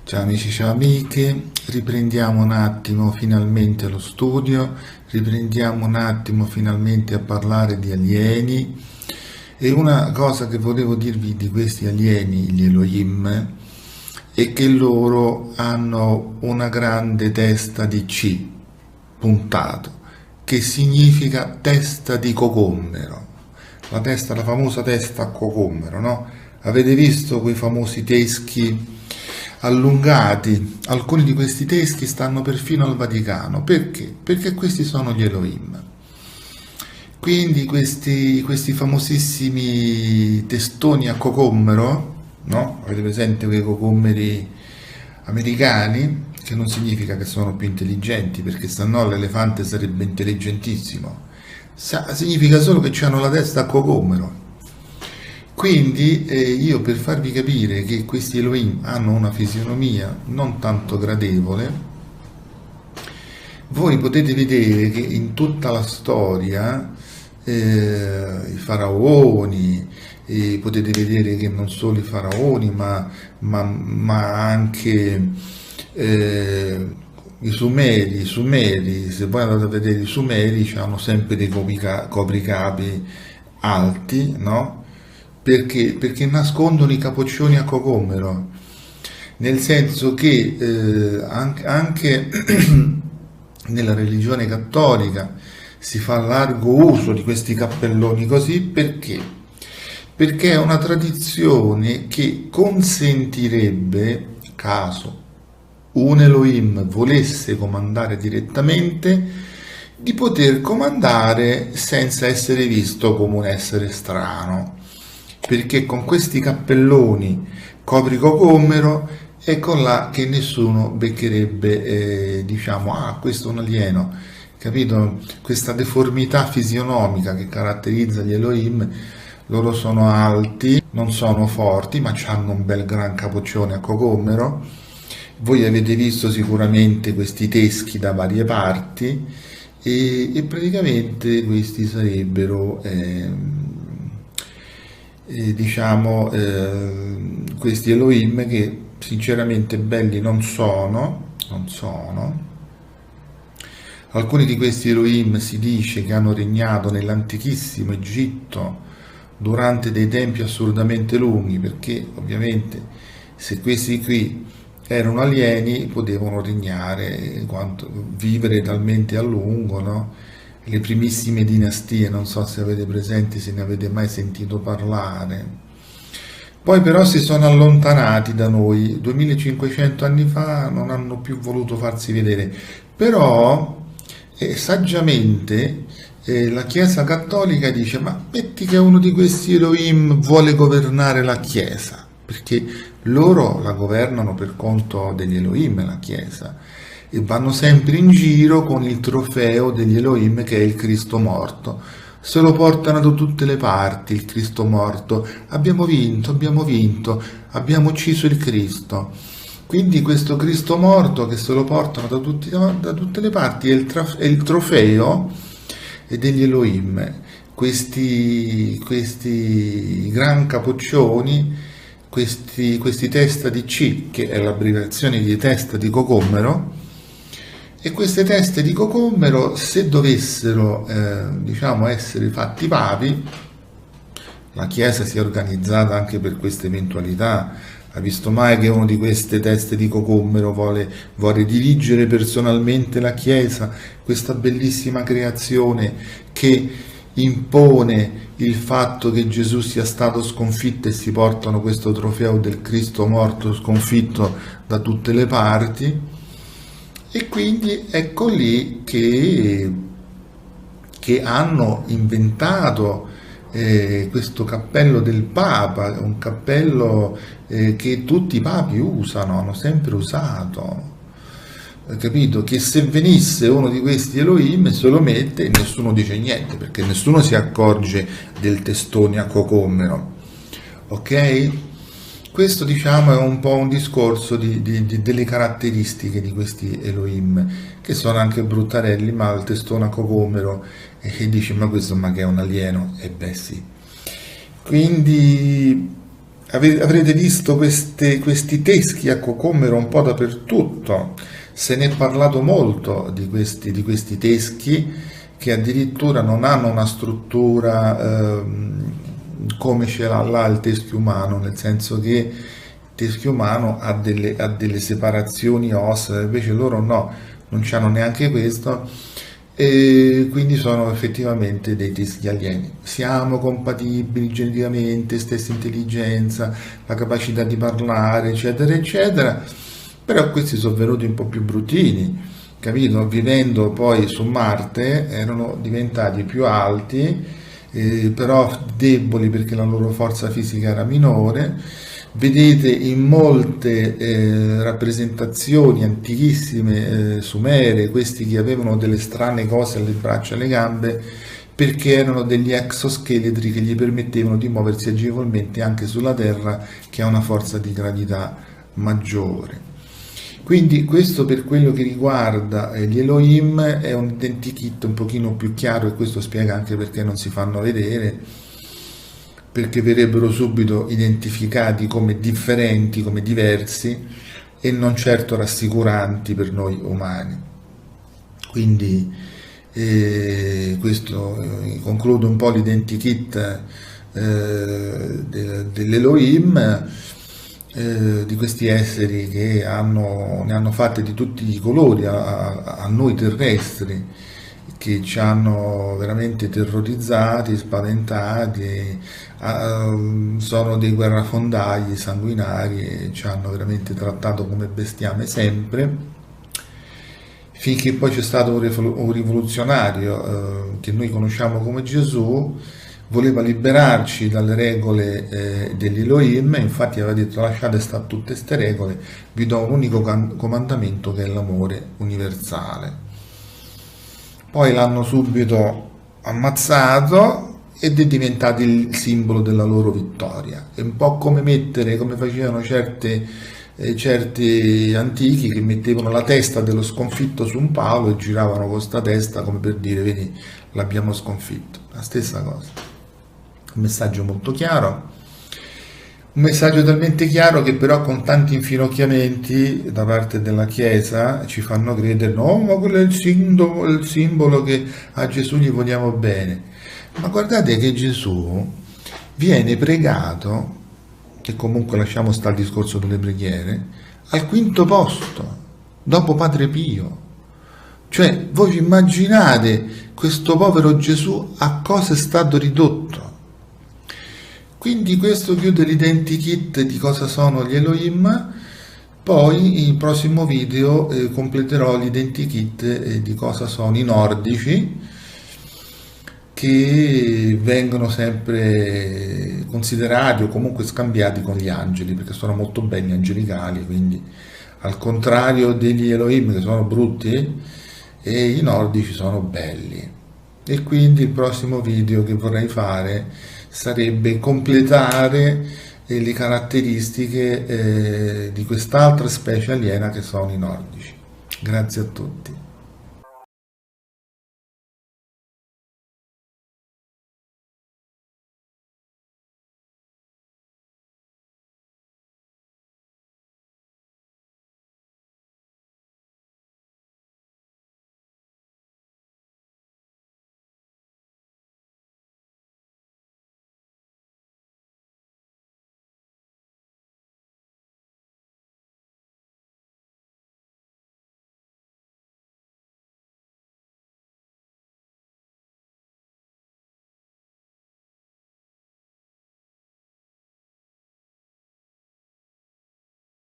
Ciao amici, ciao amiche, riprendiamo un attimo finalmente lo studio, riprendiamo un attimo finalmente a parlare di alieni e una cosa che volevo dirvi di questi alieni, gli Elohim, è che loro hanno una grande testa di C puntato, che significa testa di cocommero, la famosa testa a cocommero, no? Avete visto quei famosi teschi allungati? Alcuni di questi teschi stanno perfino al Vaticano. Perché? Perché questi sono gli Elohim. Quindi questi famosissimi testoni a cocommero, no? Avete presente quei cocommeri americani? Che non significa che sono più intelligenti, perché sennò l'elefante sarebbe intelligentissimo. Significa solo che hanno la testa a cocommero. Quindi io, per farvi capire che questi Elohim hanno una fisionomia non tanto gradevole, voi potete vedere che in tutta la storia i faraoni, potete vedere che non solo i faraoni, ma anche i Sumeri, se voi andate a vedere i Sumeri, hanno sempre dei copricapi alti, no? Perché? Perché nascondono i capoccioni a cocommero, nel senso che anche nella religione cattolica si fa largo uso di questi cappelloni così. Perché? Perché è una tradizione che consentirebbe, caso un Elohim volesse comandare direttamente, di poter comandare senza essere visto come un essere strano, perché con questi cappelloni copricocommero ecco là che nessuno beccherebbe, diciamo, questo è un alieno, capito? Questa deformità fisionomica che caratterizza gli Elohim. Loro sono alti, non sono forti, ma hanno un bel gran capoccione a cocommero. Voi avete visto sicuramente questi teschi da varie parti e praticamente questi sarebbero diciamo questi Elohim, che sinceramente belli non sono. Alcuni di questi Elohim si dice che hanno regnato nell'antichissimo Egitto durante dei tempi assurdamente lunghi, perché ovviamente se questi qui erano alieni potevano regnare, vivere talmente a lungo, no? Le primissime dinastie, non so se avete presente, se ne avete mai sentito parlare. Poi però si sono allontanati da noi, 2500 anni fa non hanno più voluto farsi vedere, però saggiamente la Chiesa Cattolica dice: ma metti che uno di questi Elohim vuole governare la Chiesa, perché loro la governano per conto degli Elohim, la Chiesa, e vanno sempre in giro con il trofeo degli Elohim, che è il Cristo morto. Se lo portano da tutte le parti il Cristo morto: abbiamo vinto, abbiamo ucciso il Cristo. Quindi questo Cristo morto che se lo portano da tutte le parti è il trofeo degli Elohim. Questi gran capoccioni, questi testa di C, che è l'abbreviazione di testa di cocommero, e queste teste di cocommero, se dovessero diciamo essere fatti papi, la Chiesa si è organizzata anche per questa eventualità. Ha visto mai che uno di queste teste di cocommero vuole dirigere personalmente la Chiesa, questa bellissima creazione che impone il fatto che Gesù sia stato sconfitto, e si portano questo trofeo del Cristo morto sconfitto da tutte le parti? E quindi ecco lì che hanno inventato questo cappello del Papa, un cappello che tutti i papi usano, hanno sempre usato. Capito? Che se venisse uno di questi Elohim se lo mette e nessuno dice niente, perché nessuno si accorge del testone a cocommero. Ok? Questo, diciamo, è un po' un discorso delle caratteristiche di questi Elohim, che sono anche bruttarelli, ma il testone a cocommero, e che dice: ma questo ma che è un alieno? E beh sì. Quindi Avrete visto questi teschi a cocomero un po' dappertutto. Se ne è parlato molto di questi teschi che addirittura non hanno una struttura come ce l'ha là il teschio umano, nel senso che il teschio umano ha delle separazioni ossee, invece loro no, non hanno neanche questo, e quindi sono effettivamente dei teschi alieni. Siamo compatibili geneticamente, stessa intelligenza, la capacità di parlare, eccetera, eccetera, però questi sono venuti un po' più bruttini, capito? Vivendo poi su Marte erano diventati più alti, però deboli perché la loro forza fisica era minore. Vedete in molte rappresentazioni antichissime sumere questi che avevano delle strane cose alle braccia e alle gambe perché erano degli exoscheletri che gli permettevano di muoversi agevolmente anche sulla Terra che ha una forza di gravità maggiore. Quindi questo per quello che riguarda gli Elohim è un identikit un pochino più chiaro e questo spiega anche perché non si fanno vedere, perché verrebbero subito identificati come differenti, come diversi e non certo rassicuranti per noi umani. Quindi questo conclude un po' l'identikit dell'Elohim, di questi esseri che ne hanno fatte di tutti i colori a noi terrestri, che ci hanno veramente terrorizzati, spaventati, sono dei guerrafondai sanguinari e ci hanno veramente trattato come bestiame sempre, finché poi c'è stato un rivoluzionario che noi conosciamo come Gesù, voleva liberarci dalle regole degli Elohim, infatti aveva detto lasciate stare tutte queste regole, vi do un unico comandamento che è l'amore universale. Poi l'hanno subito ammazzato ed è diventato il simbolo della loro vittoria. È un po' come mettere, come facevano certi antichi che mettevano la testa dello sconfitto su un palo e giravano con sta testa come per dire vedi l'abbiamo sconfitto. La stessa cosa. Un messaggio molto chiaro. Un messaggio talmente chiaro che però con tanti infinocchiamenti da parte della Chiesa ci fanno credere no, ma quello è il simbolo che a Gesù gli vogliamo bene. Ma guardate che Gesù viene pregato, e comunque lasciamo stare il discorso delle preghiere, al quinto posto, dopo Padre Pio. Cioè, voi vi immaginate questo povero Gesù a cosa è stato ridotto? Quindi questo chiude l'identikit di cosa sono gli Elohim, poi in prossimo video completerò l'identikit di cosa sono i nordici, che vengono sempre considerati o comunque scambiati con gli angeli, perché sono molto belli, angelicali, quindi al contrario degli Elohim che sono brutti, e i nordici sono belli. E quindi il prossimo video che vorrei fare sarebbe completare le caratteristiche di quest'altra specie aliena che sono i nordici. Grazie a tutti.